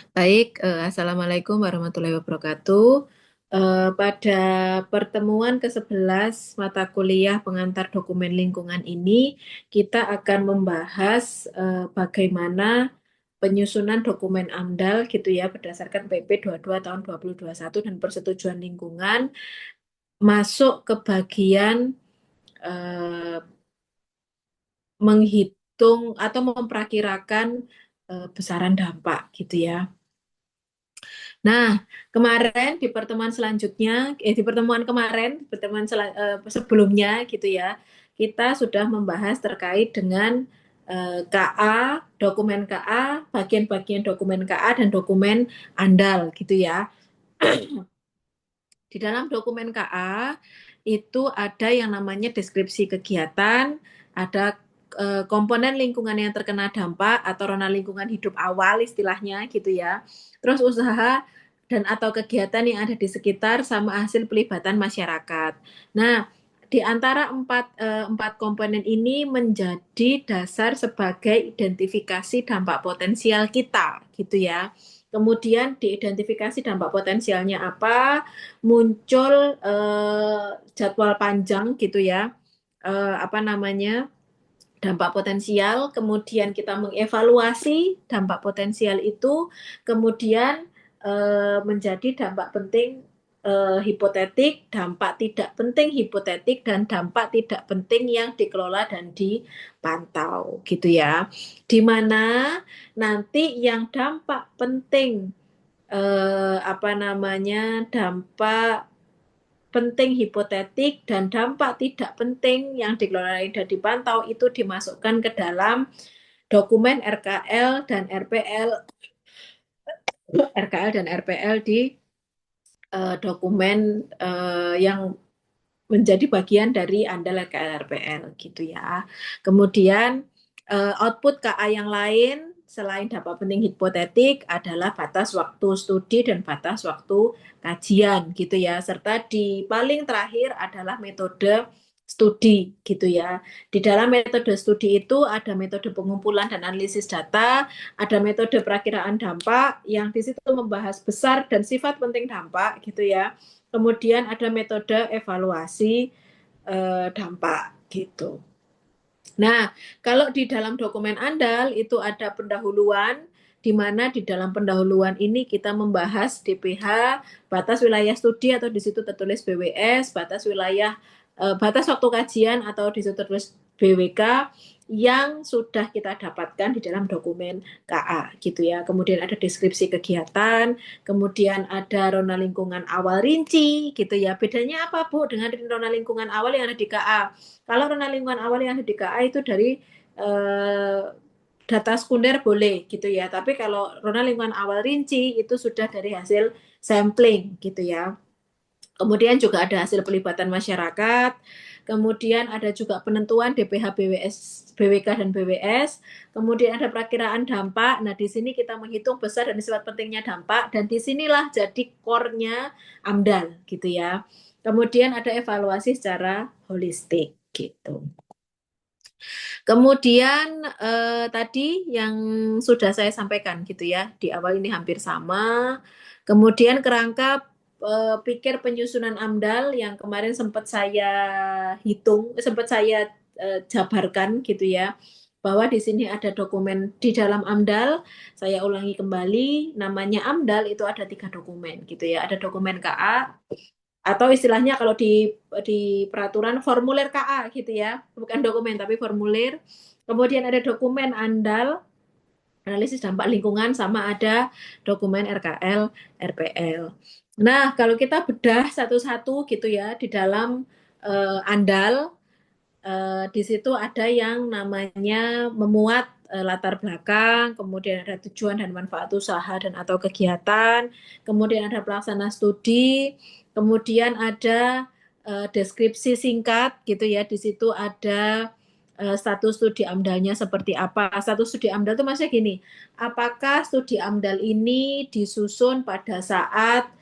Baik, Assalamualaikum warahmatullahi wabarakatuh. Pada pertemuan ke-11 mata kuliah pengantar dokumen lingkungan ini, kita akan membahas bagaimana penyusunan dokumen AMDAL gitu ya berdasarkan PP 22 tahun 2021 dan persetujuan lingkungan masuk ke bagian eh, menghitung atau memperkirakan besaran dampak gitu ya. Nah, kemarin di pertemuan selanjutnya, di pertemuan kemarin, sebelumnya gitu ya, kita sudah membahas terkait dengan KA, dokumen KA, bagian-bagian dokumen KA dan dokumen ANDAL gitu ya. Di dalam dokumen KA itu ada yang namanya deskripsi kegiatan, ada komponen lingkungan yang terkena dampak atau zona lingkungan hidup awal istilahnya gitu ya. Terus usaha dan atau kegiatan yang ada di sekitar sama hasil pelibatan masyarakat. Nah, di antara empat komponen ini menjadi dasar sebagai identifikasi dampak potensial kita gitu ya. Kemudian diidentifikasi dampak potensialnya apa, muncul jadwal panjang gitu ya, apa namanya, dampak potensial, kemudian kita mengevaluasi dampak potensial itu, kemudian menjadi dampak penting hipotetik, dampak tidak penting hipotetik, dan dampak tidak penting yang dikelola dan dipantau gitu ya. Di mana nanti yang dampak penting apa namanya, dampak penting hipotetik dan dampak tidak penting yang dikelola dan dipantau itu dimasukkan ke dalam dokumen RKL dan RPL, RKL dan RPL di dokumen yang menjadi bagian dari andal RKL RPL gitu ya. Kemudian output KA yang lain selain dampak penting hipotetik adalah batas waktu studi dan batas waktu kajian gitu ya. Serta di paling terakhir adalah metode studi gitu ya. Di dalam metode studi itu ada metode pengumpulan dan analisis data, ada metode perakiraan dampak yang di situ membahas besar dan sifat penting dampak gitu ya. Kemudian ada metode evaluasi dampak gitu. Nah, kalau di dalam dokumen andal itu ada pendahuluan, di mana di dalam pendahuluan ini kita membahas DPH, batas wilayah studi atau di situ tertulis BWS, batas wilayah, batas waktu kajian atau di situ tertulis BWK yang sudah kita dapatkan di dalam dokumen KA gitu ya. Kemudian ada deskripsi kegiatan, kemudian ada rona lingkungan awal rinci gitu ya. Bedanya apa Bu dengan rona lingkungan awal yang ada di KA? Kalau rona lingkungan awal yang ada di KA itu dari eh, data sekunder boleh gitu ya. Tapi kalau rona lingkungan awal rinci itu sudah dari hasil sampling gitu ya. Kemudian juga ada hasil pelibatan masyarakat. Kemudian ada juga penentuan DPH BWS, BWK dan BWS. Kemudian ada perakiraan dampak. Nah, di sini kita menghitung besar dan sifat pentingnya dampak dan disinilah jadi core-nya AMDAL gitu ya. Kemudian ada evaluasi secara holistik gitu. Kemudian tadi yang sudah saya sampaikan gitu ya, di awal ini hampir sama. Kemudian kerangka pikir penyusunan AMDAL yang kemarin sempat saya hitung, sempat saya jabarkan gitu ya, bahwa di sini ada dokumen di dalam AMDAL. Saya ulangi kembali, namanya AMDAL itu ada 3 dokumen gitu ya. Ada dokumen KA, atau istilahnya kalau di peraturan formulir KA gitu ya, bukan dokumen tapi formulir. Kemudian ada dokumen andal analisis dampak lingkungan sama ada dokumen RKL RPL. Nah, kalau kita bedah satu-satu gitu ya di dalam andal, di situ ada yang namanya memuat latar belakang, kemudian ada tujuan dan manfaat usaha dan atau kegiatan, kemudian ada pelaksana studi, kemudian ada deskripsi singkat gitu ya. Di situ ada status studi AMDAL-nya seperti apa. Status studi AMDAL itu maksudnya gini, apakah studi AMDAL ini disusun pada saat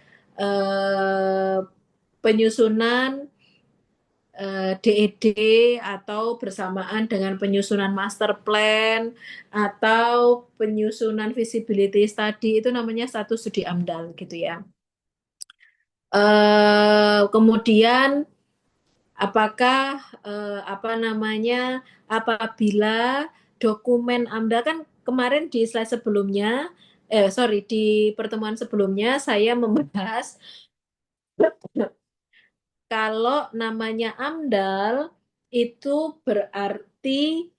penyusunan DED atau bersamaan dengan penyusunan master plan atau penyusunan feasibility study itu namanya status studi AMDAL gitu ya. Kemudian apakah apa namanya apabila dokumen AMDAL kan kemarin di slide sebelumnya sorry di pertemuan sebelumnya saya membahas kalau namanya AMDAL itu berarti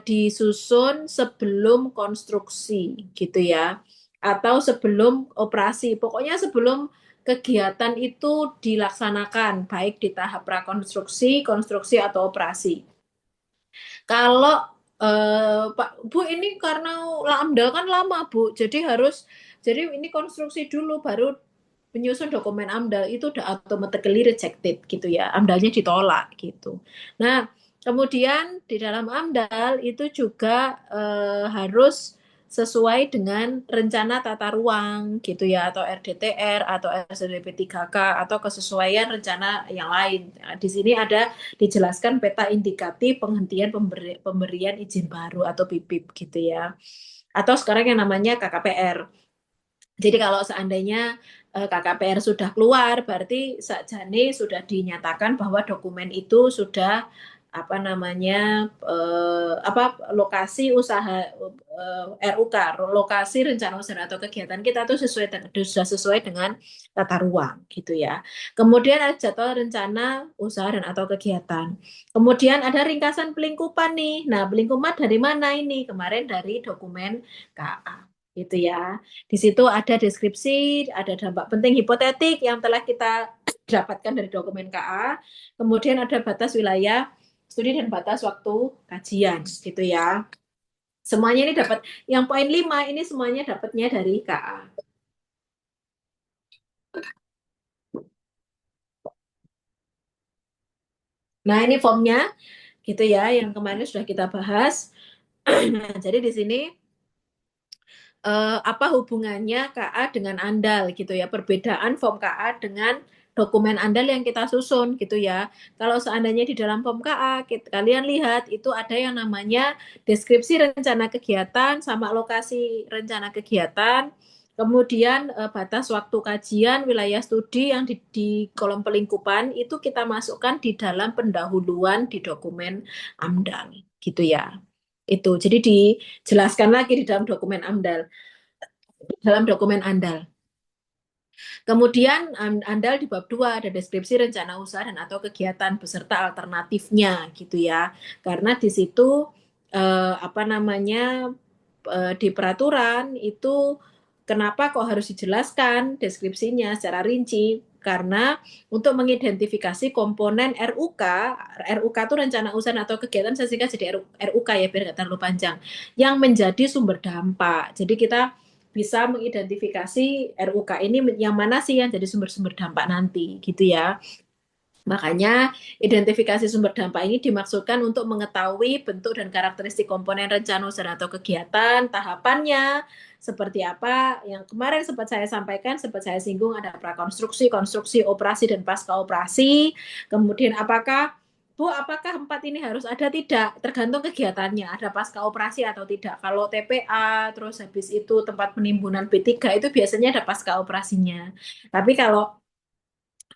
disusun sebelum konstruksi gitu ya atau sebelum operasi. Pokoknya sebelum kegiatan itu dilaksanakan baik di tahap prakonstruksi, konstruksi atau operasi. Kalau Pak Bu ini karena AMDAL kan lama Bu, jadi ini konstruksi dulu baru penyusun dokumen AMDAL itu udah automatically rejected gitu ya, AMDALnya ditolak gitu. Nah, kemudian di dalam AMDAL itu juga harus sesuai dengan rencana tata ruang gitu ya, atau RDTR atau SLDP 3K atau kesesuaian rencana yang lain. Nah, di sini ada dijelaskan peta indikatif penghentian pemberian izin baru atau PIPIP gitu ya. Atau sekarang yang namanya KKPR. Jadi kalau seandainya KKPR sudah keluar, berarti sakjane sudah dinyatakan bahwa dokumen itu sudah apa namanya lokasi usaha RUK, lokasi rencana usaha atau kegiatan kita tuh sudah sesuai dengan tata ruang gitu ya. Kemudian ada jadwal rencana usaha dan atau kegiatan. Kemudian ada ringkasan pelingkupan nih. Nah, pelingkupan dari mana ini? Kemarin dari dokumen KA gitu ya. Di situ ada deskripsi, ada dampak penting hipotetik yang telah kita dapatkan dari dokumen KA. Kemudian ada batas wilayah studi dan batas waktu kajian gitu ya. Semuanya ini dapat yang poin 5 ini semuanya dapatnya dari KA. Nah, ini formnya gitu ya yang kemarin sudah kita bahas. Nah, jadi di sini apa hubungannya KA dengan ANDAL gitu ya, perbedaan form KA dengan dokumen ANDAL yang kita susun gitu ya. Kalau seandainya di dalam form KA kalian lihat itu ada yang namanya deskripsi rencana kegiatan sama lokasi rencana kegiatan, kemudian batas waktu kajian, wilayah studi yang di kolom pelingkupan itu kita masukkan di dalam pendahuluan di dokumen AMDAL gitu ya. Itu jadi dijelaskan lagi di dalam dokumen AMDAL, dalam dokumen ANDAL. Kemudian ANDAL di bab 2 ada deskripsi rencana usaha dan atau kegiatan beserta alternatifnya gitu ya. Karena di situ apa namanya di peraturan itu kenapa kok harus dijelaskan deskripsinya secara rinci? Karena untuk mengidentifikasi komponen RUK, RUK itu rencana usaha atau kegiatan saya singkat jadi RUK ya biar nggak terlalu panjang, yang menjadi sumber dampak. Jadi kita bisa mengidentifikasi RUK ini yang mana sih yang jadi sumber-sumber dampak nanti gitu ya. Makanya identifikasi sumber dampak ini dimaksudkan untuk mengetahui bentuk dan karakteristik komponen rencana usaha atau kegiatan, tahapannya, seperti apa yang kemarin sempat saya sampaikan, sempat saya singgung ada prakonstruksi, konstruksi, operasi, dan pasca operasi. Kemudian Bu, apakah 4 ini harus ada? Tidak, tergantung kegiatannya, ada pasca operasi atau tidak. Kalau TPA, terus habis itu tempat penimbunan B3 itu biasanya ada pasca operasinya. Tapi kalau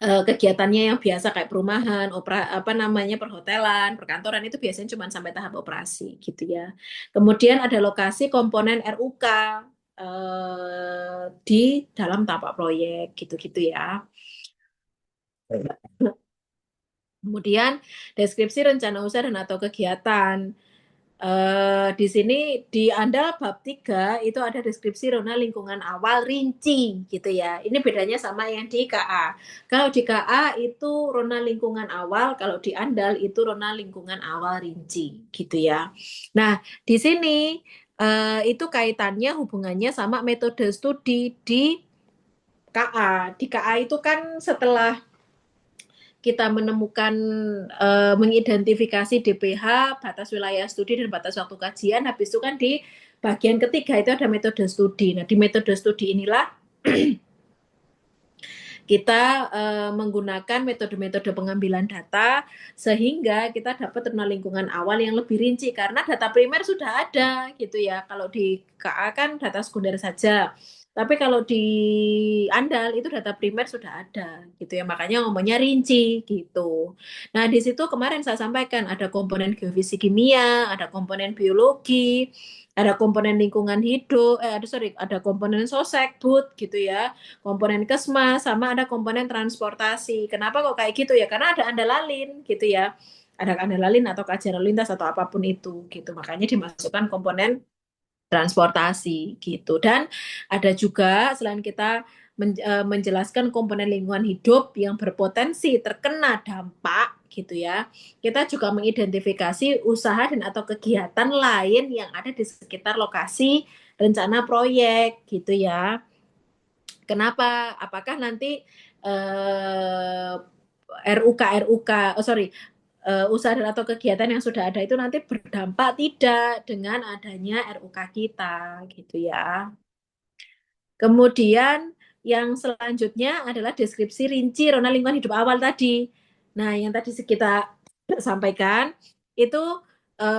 kegiatannya yang biasa kayak perumahan, apa namanya perhotelan, perkantoran itu biasanya cuma sampai tahap operasi gitu ya. Kemudian ada lokasi komponen RUK di dalam tapak proyek gitu-gitu ya. Kemudian deskripsi rencana usaha dan atau kegiatan. Di sini di Anda bab 3 itu ada deskripsi zona lingkungan awal rinci gitu ya. Ini bedanya sama yang di KA. Kalau di KA itu zona lingkungan awal, kalau di Andal itu zona lingkungan awal rinci gitu ya. Nah, di sini itu kaitannya hubungannya sama metode studi di KA. Di KA itu kan setelah kita menemukan mengidentifikasi DPH, batas wilayah studi dan batas waktu kajian, habis itu kan di bagian ketiga itu ada metode studi. Nah, di metode studi inilah kita menggunakan metode-metode pengambilan data sehingga kita dapat rona lingkungan awal yang lebih rinci karena data primer sudah ada gitu ya. Kalau di KA kan data sekunder saja. Tapi kalau di Andal itu data primer sudah ada gitu ya. Makanya ngomongnya rinci gitu. Nah, di situ kemarin saya sampaikan ada komponen geofisik kimia, ada komponen biologi, ada komponen lingkungan hidup, ada komponen sosek, bud gitu ya, komponen kesmas, sama ada komponen transportasi. Kenapa kok kayak gitu ya? Karena ada andalalin gitu ya, ada andalalin atau kajian lalu lintas atau apapun itu gitu. Makanya dimasukkan komponen transportasi gitu. Dan ada juga selain kita menjelaskan komponen lingkungan hidup yang berpotensi terkena dampak gitu ya, kita juga mengidentifikasi usaha dan atau kegiatan lain yang ada di sekitar lokasi rencana proyek gitu ya. Kenapa? Apakah nanti usaha dan atau kegiatan yang sudah ada itu nanti berdampak tidak dengan adanya RUK kita gitu ya. Kemudian yang selanjutnya adalah deskripsi rinci rona lingkungan hidup awal tadi. Nah, yang tadi kita sampaikan itu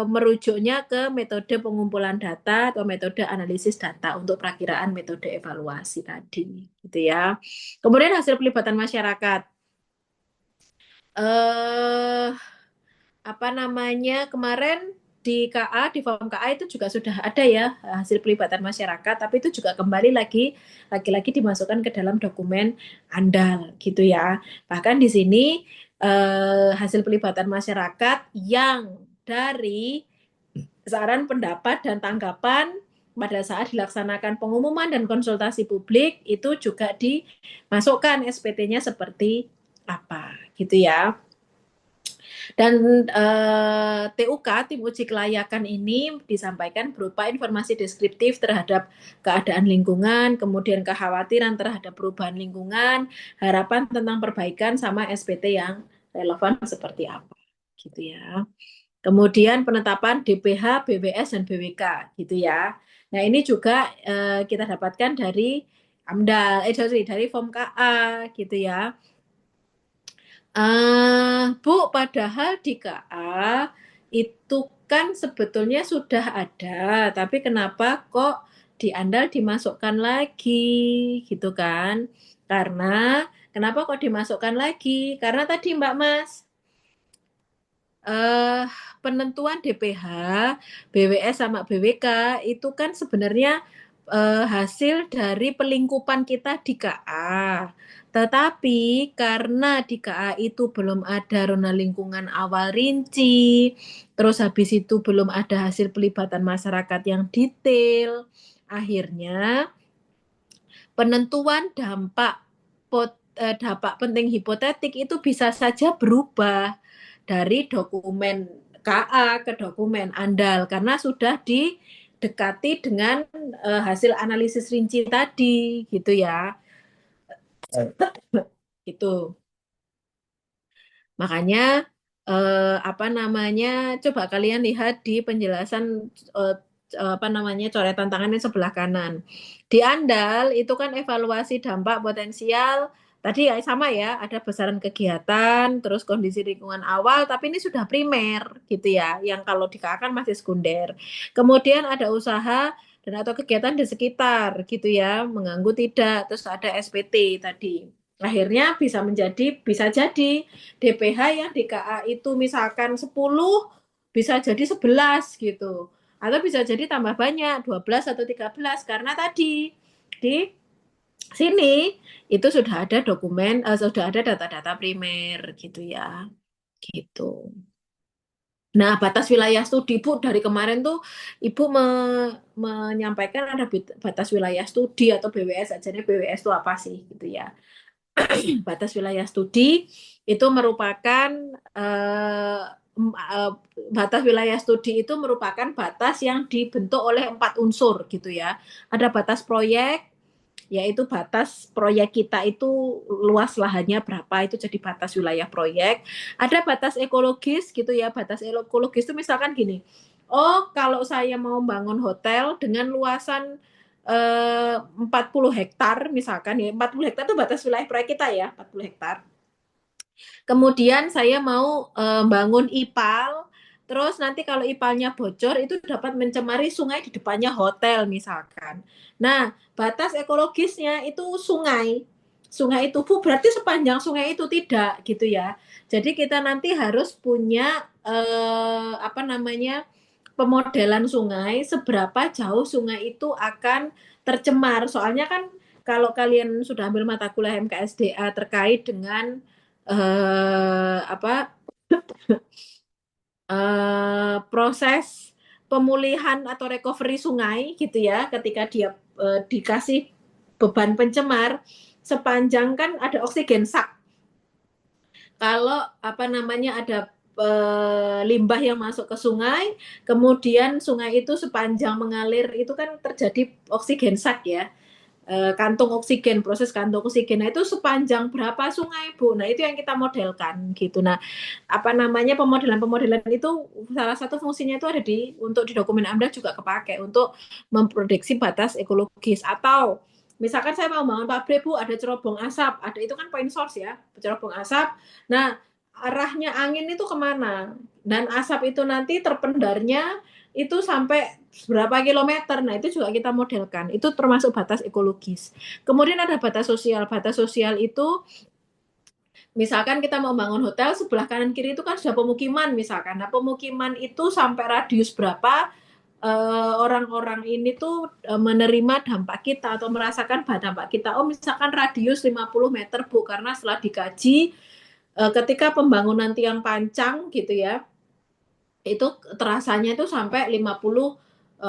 merujuknya ke metode pengumpulan data atau metode analisis data untuk perakiraan metode evaluasi tadi, gitu ya. Kemudian hasil pelibatan masyarakat. Kemarin di KA, di form KA itu juga sudah ada ya hasil pelibatan masyarakat, tapi itu juga kembali lagi-lagi dimasukkan ke dalam dokumen Andal gitu ya. Bahkan di sini hasil pelibatan masyarakat yang dari saran, pendapat, dan tanggapan pada saat dilaksanakan pengumuman dan konsultasi publik itu juga dimasukkan SPT-nya seperti apa gitu ya. Dan TUK, tim uji kelayakan ini disampaikan berupa informasi deskriptif terhadap keadaan lingkungan, kemudian kekhawatiran terhadap perubahan lingkungan, harapan tentang perbaikan, sama SPT yang relevan seperti apa, gitu ya. Kemudian penetapan DPH, BWS, dan BWK, gitu ya. Nah, ini juga kita dapatkan dari AMDAL, dari form KA, gitu ya. Bu, padahal di KA itu kan sebetulnya sudah ada, tapi kenapa kok di Andal dimasukkan lagi, gitu kan? Karena kenapa kok dimasukkan lagi? Karena tadi Mbak Mas, eh, penentuan DPH, BWS sama BWK itu kan sebenarnya hasil dari pelingkupan kita di KA. Tetapi karena di KA itu belum ada rona lingkungan awal rinci, terus habis itu belum ada hasil pelibatan masyarakat yang detail, akhirnya penentuan dampak penting hipotetik itu bisa saja berubah dari dokumen KA ke dokumen Andal karena sudah didekati dengan hasil analisis rinci tadi gitu ya. Itu. Makanya coba kalian lihat di penjelasan coretan tangan yang sebelah kanan. Di Andal itu kan evaluasi dampak potensial tadi ya sama ya, ada besaran kegiatan, terus kondisi lingkungan awal, tapi ini sudah primer gitu ya, yang kalau di KA kan masih sekunder. Kemudian ada usaha dan atau kegiatan di sekitar gitu ya, mengganggu tidak, terus ada SPT tadi. Akhirnya bisa jadi DPH yang di KA itu misalkan 10 bisa jadi 11 gitu. Atau bisa jadi tambah banyak 12 atau 13 karena tadi di sini itu sudah ada sudah ada data-data primer gitu ya. Gitu. Nah, batas wilayah studi, Bu, dari kemarin tuh Ibu menyampaikan ada batas wilayah studi atau BWS aja nih, BWS itu apa sih gitu ya. Batas wilayah studi itu merupakan batas wilayah studi itu merupakan batas yang dibentuk oleh 4 unsur gitu ya. Ada batas proyek, yaitu batas proyek kita itu luas lahannya berapa, itu jadi batas wilayah proyek. Ada batas ekologis gitu ya, batas ekologis itu misalkan gini, oh kalau saya mau bangun hotel dengan luasan 40 hektar misalkan ya, 40 hektar itu batas wilayah proyek kita ya, 40 hektar. Kemudian saya mau bangun IPAL, terus nanti kalau IPALnya bocor itu dapat mencemari sungai di depannya hotel misalkan. Nah, batas ekologisnya itu sungai. Sungai itu berarti sepanjang sungai itu tidak gitu ya. Jadi kita nanti harus punya apa namanya pemodelan sungai, seberapa jauh sungai itu akan tercemar. Soalnya kan kalau kalian sudah ambil mata kuliah MKSDA terkait dengan apa proses pemulihan atau recovery sungai gitu ya, ketika dia dikasih beban pencemar, sepanjang kan ada oksigen sak. Kalau apa namanya ada limbah yang masuk ke sungai, kemudian sungai itu sepanjang mengalir itu kan terjadi oksigen sak ya, kantung oksigen, proses kantung oksigen. Nah, itu sepanjang berapa sungai, Bu? Nah, itu yang kita modelkan gitu. Nah, apa namanya pemodelan-pemodelan itu salah satu fungsinya itu ada untuk di dokumen AMDAL juga kepake untuk memprediksi batas ekologis. Atau misalkan saya mau bangun pabrik, Bu, ada cerobong asap, ada itu kan point source ya, cerobong asap. Nah, arahnya angin itu kemana? Dan asap itu nanti terpendarnya itu sampai berapa kilometer. Nah, itu juga kita modelkan. Itu termasuk batas ekologis. Kemudian ada batas sosial. Batas sosial itu misalkan kita mau bangun hotel, sebelah kanan kiri itu kan sudah pemukiman misalkan. Nah, pemukiman itu sampai radius berapa orang-orang ini tuh menerima dampak kita atau merasakan dampak kita. Oh, misalkan radius 50 meter, Bu, karena setelah dikaji ketika pembangunan tiang pancang gitu ya, itu terasanya itu sampai 50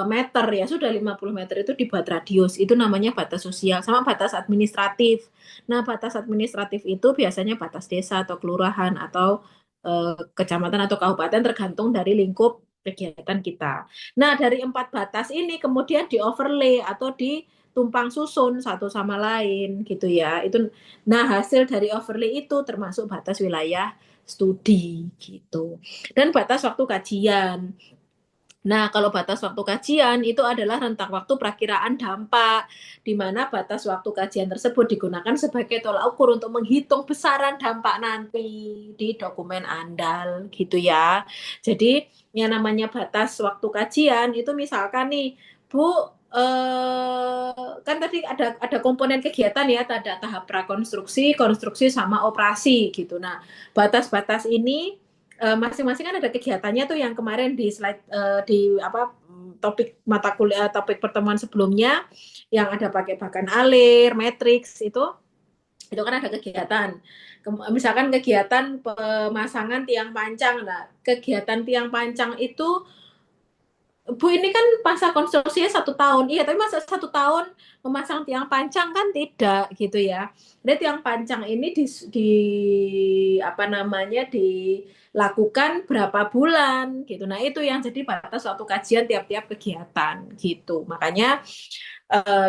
meter ya, sudah 50 meter itu dibuat radius, itu namanya batas sosial. Sama batas administratif. Nah, batas administratif itu biasanya batas desa atau kelurahan atau kecamatan atau kabupaten tergantung dari lingkup kegiatan kita. Nah, dari 4 batas ini kemudian di overlay atau ditumpang susun satu sama lain gitu ya. Itu, nah, hasil dari overlay itu termasuk batas wilayah studi gitu. Dan batas waktu kajian. Nah, kalau batas waktu kajian itu adalah rentang waktu perakiraan dampak, di mana batas waktu kajian tersebut digunakan sebagai tolak ukur untuk menghitung besaran dampak nanti di dokumen ANDAL, gitu ya. Jadi, yang namanya batas waktu kajian itu misalkan nih, Bu, kan tadi ada komponen kegiatan ya, ada tahap prakonstruksi, konstruksi sama operasi gitu. Nah, batas-batas ini masing-masing kan ada kegiatannya tuh yang kemarin di slide di apa topik mata kuliah topik pertemuan sebelumnya yang ada pakai bahkan alir, matriks itu kan ada kegiatan. Misalkan kegiatan pemasangan tiang pancang. Nah, kegiatan tiang pancang itu Bu, ini kan masa konstruksinya 1 tahun. Iya, tapi masa 1 tahun memasang tiang pancang kan tidak gitu ya. Jadi tiang pancang ini di apa namanya dilakukan berapa bulan gitu. Nah, itu yang jadi batas waktu kajian tiap-tiap kegiatan gitu. Makanya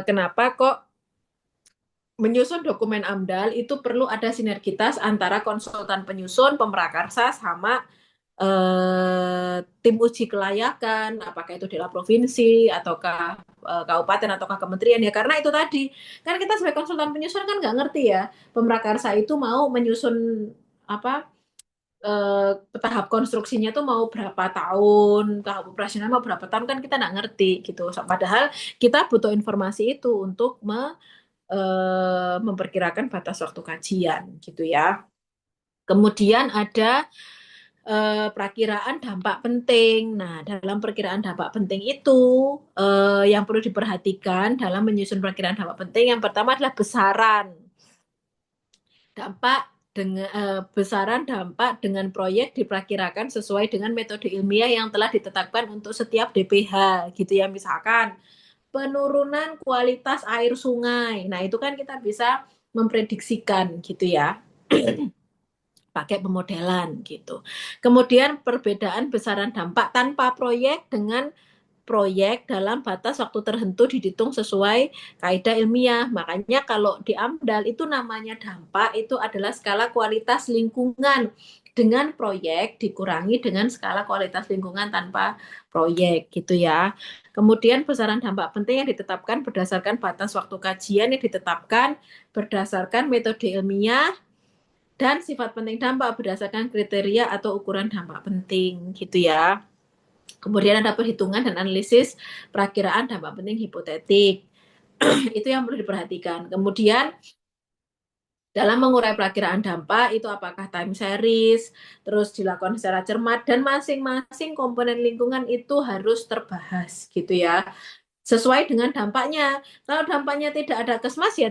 kenapa kok menyusun dokumen AMDAL itu perlu ada sinergitas antara konsultan penyusun, pemrakarsa, sama tim uji kelayakan, apakah itu di provinsi, ataukah kabupaten, ataukah kementerian ya. Karena itu tadi, kan kita sebagai konsultan penyusun kan nggak ngerti ya, pemrakarsa itu mau menyusun apa tahap konstruksinya tuh mau berapa tahun, tahap operasional mau berapa tahun kan kita nggak ngerti gitu. Padahal kita butuh informasi itu untuk memperkirakan batas waktu kajian gitu ya. Kemudian ada perakiraan dampak penting. Nah, dalam perakiraan dampak penting itu yang perlu diperhatikan dalam menyusun perakiraan dampak penting yang pertama adalah besaran dampak dengan besaran dampak dengan proyek diperkirakan sesuai dengan metode ilmiah yang telah ditetapkan untuk setiap DPH gitu ya. Misalkan penurunan kualitas air sungai. Nah, itu kan kita bisa memprediksikan gitu ya, pakai pemodelan gitu. Kemudian perbedaan besaran dampak tanpa proyek dengan proyek dalam batas waktu tertentu dihitung sesuai kaidah ilmiah. Makanya kalau di AMDAL itu namanya dampak itu adalah skala kualitas lingkungan dengan proyek dikurangi dengan skala kualitas lingkungan tanpa proyek gitu ya. Kemudian besaran dampak penting yang ditetapkan berdasarkan batas waktu kajian yang ditetapkan berdasarkan metode ilmiah dan sifat penting dampak berdasarkan kriteria atau ukuran dampak penting gitu ya. Kemudian ada perhitungan dan analisis perakiraan dampak penting hipotetik. Itu yang perlu diperhatikan. Kemudian dalam mengurai perakiraan dampak itu apakah time series, terus dilakukan secara cermat dan masing-masing komponen lingkungan itu harus terbahas gitu ya. Sesuai dengan dampaknya. Kalau dampaknya tidak ada kesmas ya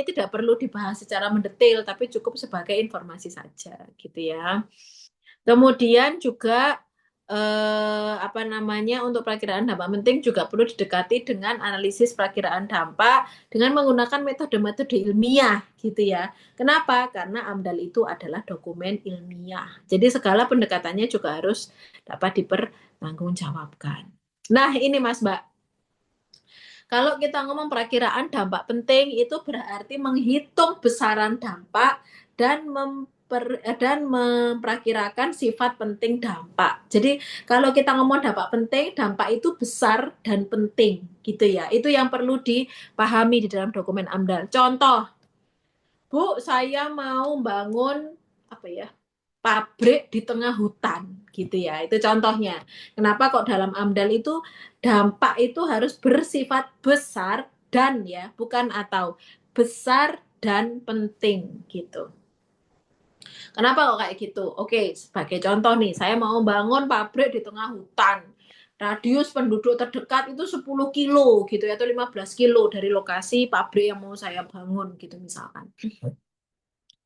tidak perlu dibahas secara mendetail tapi cukup sebagai informasi saja gitu ya. Kemudian juga untuk perakiraan dampak penting juga perlu didekati dengan analisis perakiraan dampak dengan menggunakan metode-metode ilmiah gitu ya. Kenapa? Karena AMDAL itu adalah dokumen ilmiah. Jadi segala pendekatannya juga harus dapat dipertanggungjawabkan. Nah, ini Mas Mbak. Kalau kita ngomong perakiraan dampak penting itu berarti menghitung besaran dampak dan memperakirakan sifat penting dampak. Jadi kalau kita ngomong dampak penting, dampak itu besar dan penting gitu ya. Itu yang perlu dipahami di dalam dokumen AMDAL. Contoh, Bu, saya mau bangun pabrik di tengah hutan gitu ya. Itu contohnya. Kenapa kok dalam AMDAL itu dampak itu harus bersifat besar dan ya, bukan atau besar dan penting gitu. Kenapa kok kayak gitu? Oke, sebagai contoh nih, saya mau bangun pabrik di tengah hutan. Radius penduduk terdekat itu 10 kilo gitu ya, atau 15 kilo dari lokasi pabrik yang mau saya bangun gitu misalkan.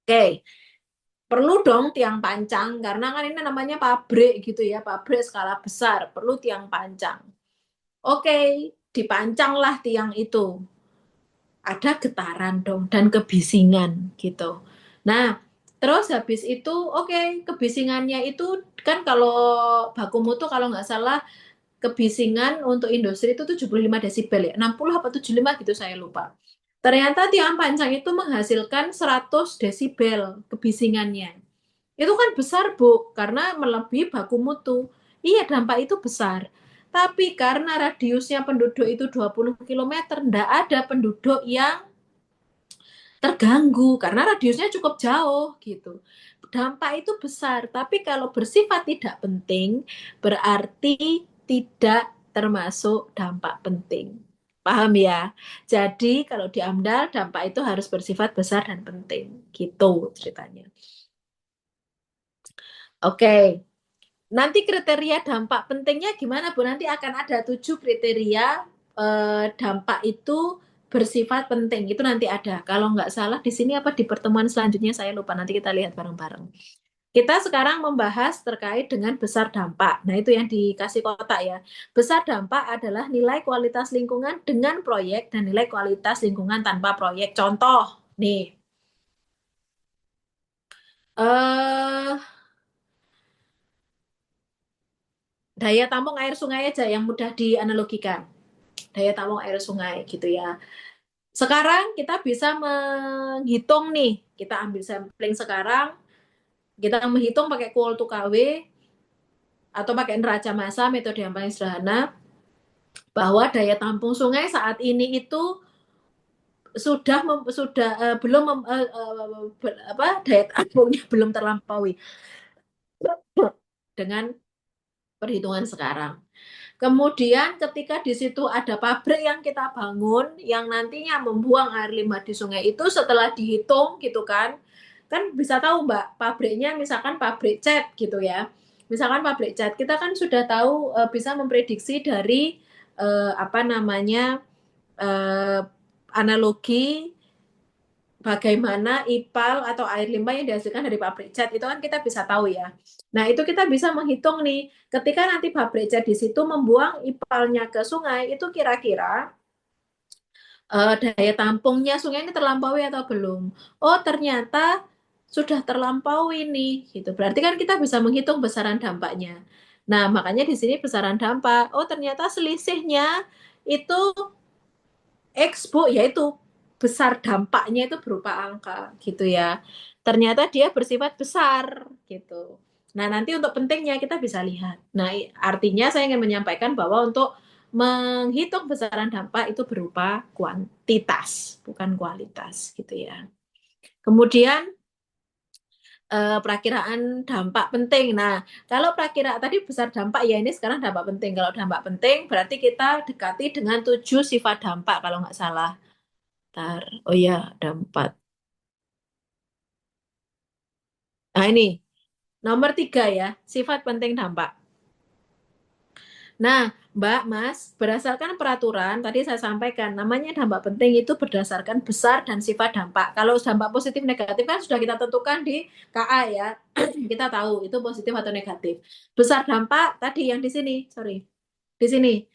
Oke, perlu dong tiang pancang karena kan ini namanya pabrik gitu ya, pabrik skala besar, perlu tiang pancang. Oke, dipancanglah tiang itu. Ada getaran dong dan kebisingan gitu. Nah, terus habis itu kebisingannya itu kan kalau baku mutu kalau nggak salah kebisingan untuk industri itu 75 desibel ya, 60 apa 75 gitu saya lupa. Ternyata tiang pancang itu menghasilkan 100 desibel kebisingannya. Itu kan besar, Bu, karena melebihi baku mutu. Iya, dampak itu besar. Tapi karena radiusnya penduduk itu 20 km, enggak ada penduduk yang terganggu karena radiusnya cukup jauh gitu. Dampak itu besar, tapi kalau bersifat tidak penting berarti tidak termasuk dampak penting. Paham ya? Jadi kalau di AMDAL dampak itu harus bersifat besar dan penting. Gitu ceritanya. Oke. Nanti kriteria dampak pentingnya gimana Bu? Nanti akan ada 7 kriteria dampak itu bersifat penting. Itu nanti ada. Kalau nggak salah di sini apa di pertemuan selanjutnya saya lupa. Nanti kita lihat bareng-bareng. Kita sekarang membahas terkait dengan besar dampak. Nah, itu yang dikasih kotak ya. Besar dampak adalah nilai kualitas lingkungan dengan proyek dan nilai kualitas lingkungan tanpa proyek. Contoh, nih. Eh daya tampung air sungai aja yang mudah dianalogikan. Daya tampung air sungai gitu ya. Sekarang kita bisa menghitung nih, kita ambil sampling sekarang, kita menghitung pakai Kuol to KW atau pakai neraca massa, metode yang paling sederhana, bahwa daya tampung sungai saat ini itu daya tampungnya belum terlampaui dengan perhitungan sekarang. Kemudian ketika di situ ada pabrik yang kita bangun yang nantinya membuang air limbah di sungai itu setelah dihitung gitu kan bisa tahu Mbak pabriknya misalkan pabrik cat gitu ya. Misalkan pabrik cat kita kan sudah tahu bisa memprediksi dari analogi bagaimana IPAL atau air limbah yang dihasilkan dari pabrik cat itu kan kita bisa tahu ya. Nah, itu kita bisa menghitung nih, ketika nanti pabrik cat di situ membuang IPAL-nya ke sungai, itu kira-kira daya tampungnya sungai ini terlampaui atau belum? Oh, ternyata sudah terlampaui nih, gitu. Berarti kan kita bisa menghitung besaran dampaknya. Nah, makanya di sini besaran dampak. Oh, ternyata selisihnya itu Expo yaitu besar dampaknya itu berupa angka gitu ya. Ternyata dia bersifat besar gitu. Nah, nanti untuk pentingnya kita bisa lihat. Nah, artinya saya ingin menyampaikan bahwa untuk menghitung besaran dampak itu berupa kuantitas, bukan kualitas gitu ya. Kemudian perakiraan dampak penting. Nah, kalau perakiraan tadi besar dampak ya ini sekarang dampak penting. Kalau dampak penting berarti kita dekati dengan 7 sifat dampak kalau nggak salah. Bentar. Oh iya, ada 4. Nah ini, nomor 3 ya, sifat penting dampak. Nah, Mbak, Mas, berdasarkan peraturan, tadi saya sampaikan, namanya dampak penting itu berdasarkan besar dan sifat dampak. Kalau dampak positif negatif kan sudah kita tentukan di KA ya, kita tahu itu positif atau negatif. Besar dampak tadi yang di sini, sorry, di sini.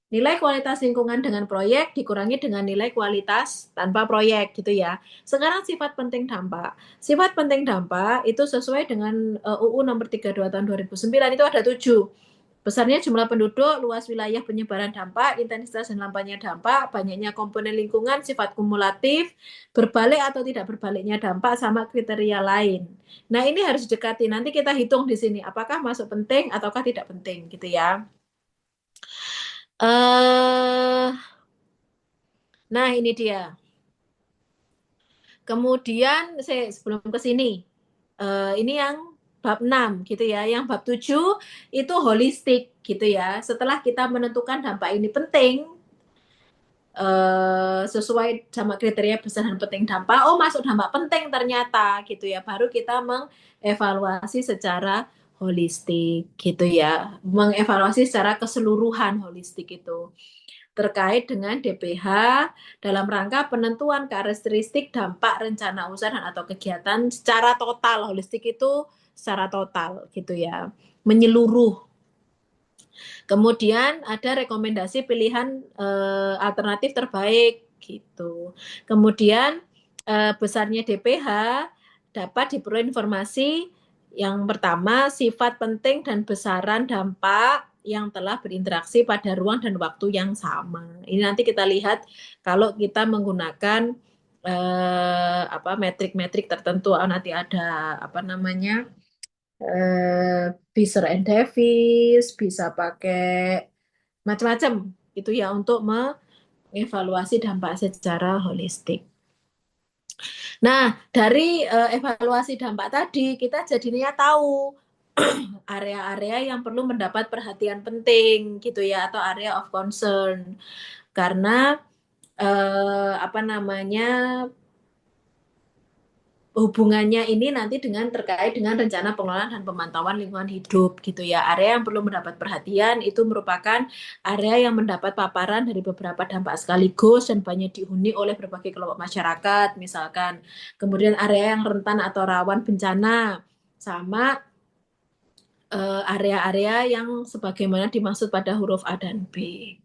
Nilai kualitas lingkungan dengan proyek dikurangi dengan nilai kualitas tanpa proyek gitu ya. Sekarang sifat penting dampak. Sifat penting dampak itu sesuai dengan UU nomor 32 tahun 2009 itu ada 7. Besarnya jumlah penduduk, luas wilayah penyebaran dampak, intensitas dan lampanya dampak, banyaknya komponen lingkungan, sifat kumulatif, berbalik atau tidak berbaliknya dampak, sama kriteria lain. Nah ini harus didekati. Nanti kita hitung di sini apakah masuk penting ataukah tidak penting gitu ya. Eh, nah ini dia. Kemudian saya sebelum ke sini, ini yang bab 6 gitu ya. Yang bab 7 itu holistik gitu ya. Setelah kita menentukan dampak ini penting, sesuai sama kriteria besar dan penting dampak, oh masuk dampak penting ternyata gitu ya. Baru kita mengevaluasi secara holistik gitu ya. Mengevaluasi secara keseluruhan holistik itu terkait dengan DPH dalam rangka penentuan karakteristik dampak rencana usaha dan atau kegiatan secara total. Holistik itu secara total gitu ya, menyeluruh. Kemudian ada rekomendasi pilihan alternatif terbaik gitu. Kemudian besarnya DPH dapat diperoleh informasi yang pertama, sifat penting dan besaran dampak yang telah berinteraksi pada ruang dan waktu yang sama. Ini nanti kita lihat kalau kita menggunakan apa metrik-metrik tertentu, nanti ada apa namanya Fisher and Davis, bisa pakai macam-macam gitu ya untuk mengevaluasi dampak secara holistik. Nah, dari evaluasi dampak tadi kita jadinya tahu area-area yang perlu mendapat perhatian penting gitu ya atau area of concern karena apa namanya hubungannya ini nanti dengan terkait dengan rencana pengelolaan dan pemantauan lingkungan hidup gitu ya. Area yang perlu mendapat perhatian itu merupakan area yang mendapat paparan dari beberapa dampak sekaligus dan banyak dihuni oleh berbagai kelompok masyarakat misalkan. Kemudian area yang rentan atau rawan bencana sama area-area yang sebagaimana dimaksud pada huruf A dan B.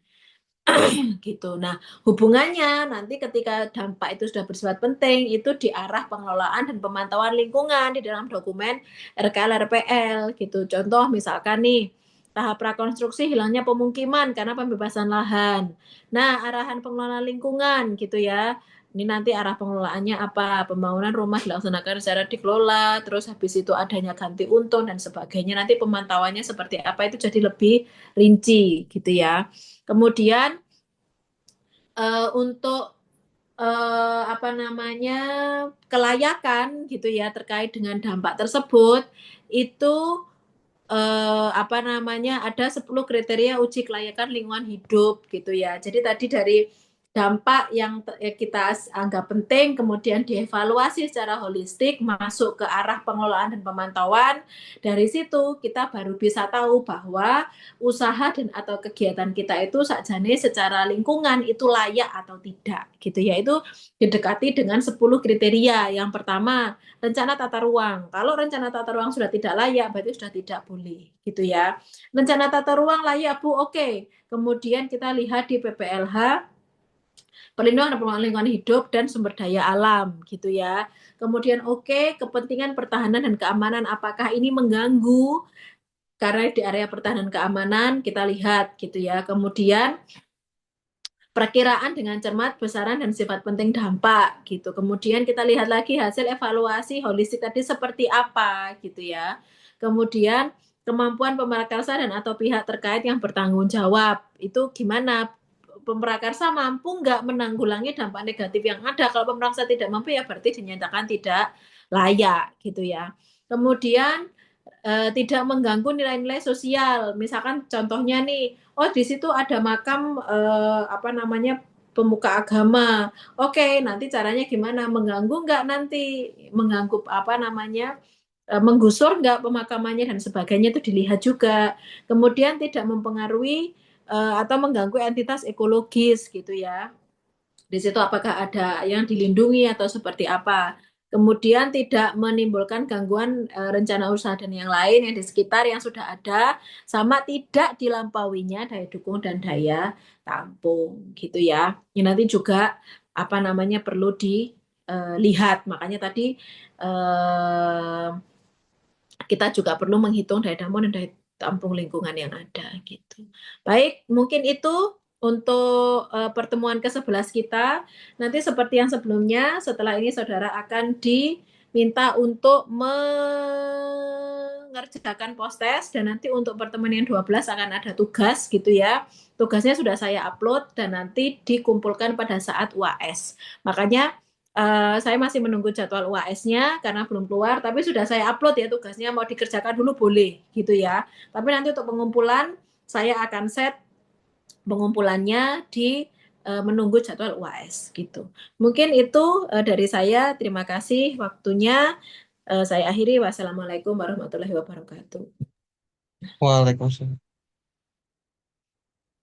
Gitu. Nah, hubungannya nanti ketika dampak itu sudah bersifat penting, itu di arah pengelolaan dan pemantauan lingkungan di dalam dokumen RKL-RPL gitu. Contoh misalkan nih, tahap prakonstruksi hilangnya pemukiman karena pembebasan lahan. Nah, arahan pengelolaan lingkungan gitu ya. Ini nanti arah pengelolaannya apa? Pembangunan rumah dilaksanakan secara dikelola, terus habis itu adanya ganti untung dan sebagainya. Nanti pemantauannya seperti apa itu jadi lebih rinci gitu ya. Kemudian untuk apa namanya kelayakan gitu ya terkait dengan dampak tersebut itu apa namanya ada 10 kriteria uji kelayakan lingkungan hidup gitu ya. Jadi tadi dari dampak yang kita anggap penting kemudian dievaluasi secara holistik masuk ke arah pengelolaan dan pemantauan. Dari situ kita baru bisa tahu bahwa usaha dan atau kegiatan kita itu sakjane secara lingkungan itu layak atau tidak gitu ya. Itu didekati dengan 10 kriteria. Yang pertama, rencana tata ruang. Kalau rencana tata ruang sudah tidak layak, berarti sudah tidak boleh, gitu ya. Rencana tata ruang layak, Bu, oke. Kemudian kita lihat di PPLH, perlindungan dan pengelolaan lingkungan hidup dan sumber daya alam, gitu ya. Kemudian oke, kepentingan pertahanan dan keamanan, apakah ini mengganggu karena di area pertahanan keamanan kita lihat gitu ya. Kemudian perkiraan dengan cermat besaran dan sifat penting dampak gitu. Kemudian kita lihat lagi hasil evaluasi holistik tadi seperti apa gitu ya. Kemudian kemampuan pemrakarsa dan atau pihak terkait yang bertanggung jawab itu gimana, pemrakarsa mampu nggak menanggulangi dampak negatif yang ada. Kalau pemrakarsa tidak mampu ya berarti dinyatakan tidak layak gitu ya. Kemudian tidak mengganggu nilai-nilai sosial. Misalkan contohnya nih, oh di situ ada makam apa namanya pemuka agama. Oke, nanti caranya gimana? Mengganggu nggak nanti? Mengganggu apa namanya? Menggusur nggak pemakamannya dan sebagainya itu dilihat juga. Kemudian tidak mempengaruhi atau mengganggu entitas ekologis gitu ya. Di situ apakah ada yang dilindungi atau seperti apa. Kemudian tidak menimbulkan gangguan rencana usaha dan yang lain yang di sekitar yang sudah ada, sama tidak dilampauinya daya dukung dan daya tampung gitu ya. Ini nanti juga apa namanya perlu dilihat. Makanya tadi eh, kita juga perlu menghitung daya tampung dan daya tampung lingkungan yang ada gitu. Baik, mungkin itu untuk pertemuan ke-11 kita. Nanti seperti yang sebelumnya, setelah ini saudara akan diminta untuk mengerjakan post-test dan nanti untuk pertemuan yang 12 akan ada tugas gitu ya. Tugasnya sudah saya upload dan nanti dikumpulkan pada saat UAS. Makanya saya masih menunggu jadwal UAS-nya karena belum keluar, tapi sudah saya upload ya tugasnya, mau dikerjakan dulu boleh gitu ya. Tapi nanti untuk pengumpulan, saya akan set pengumpulannya di menunggu jadwal UAS gitu. Mungkin itu dari saya. Terima kasih waktunya. Saya akhiri. Wassalamualaikum warahmatullahi wabarakatuh. Waalaikumsalam.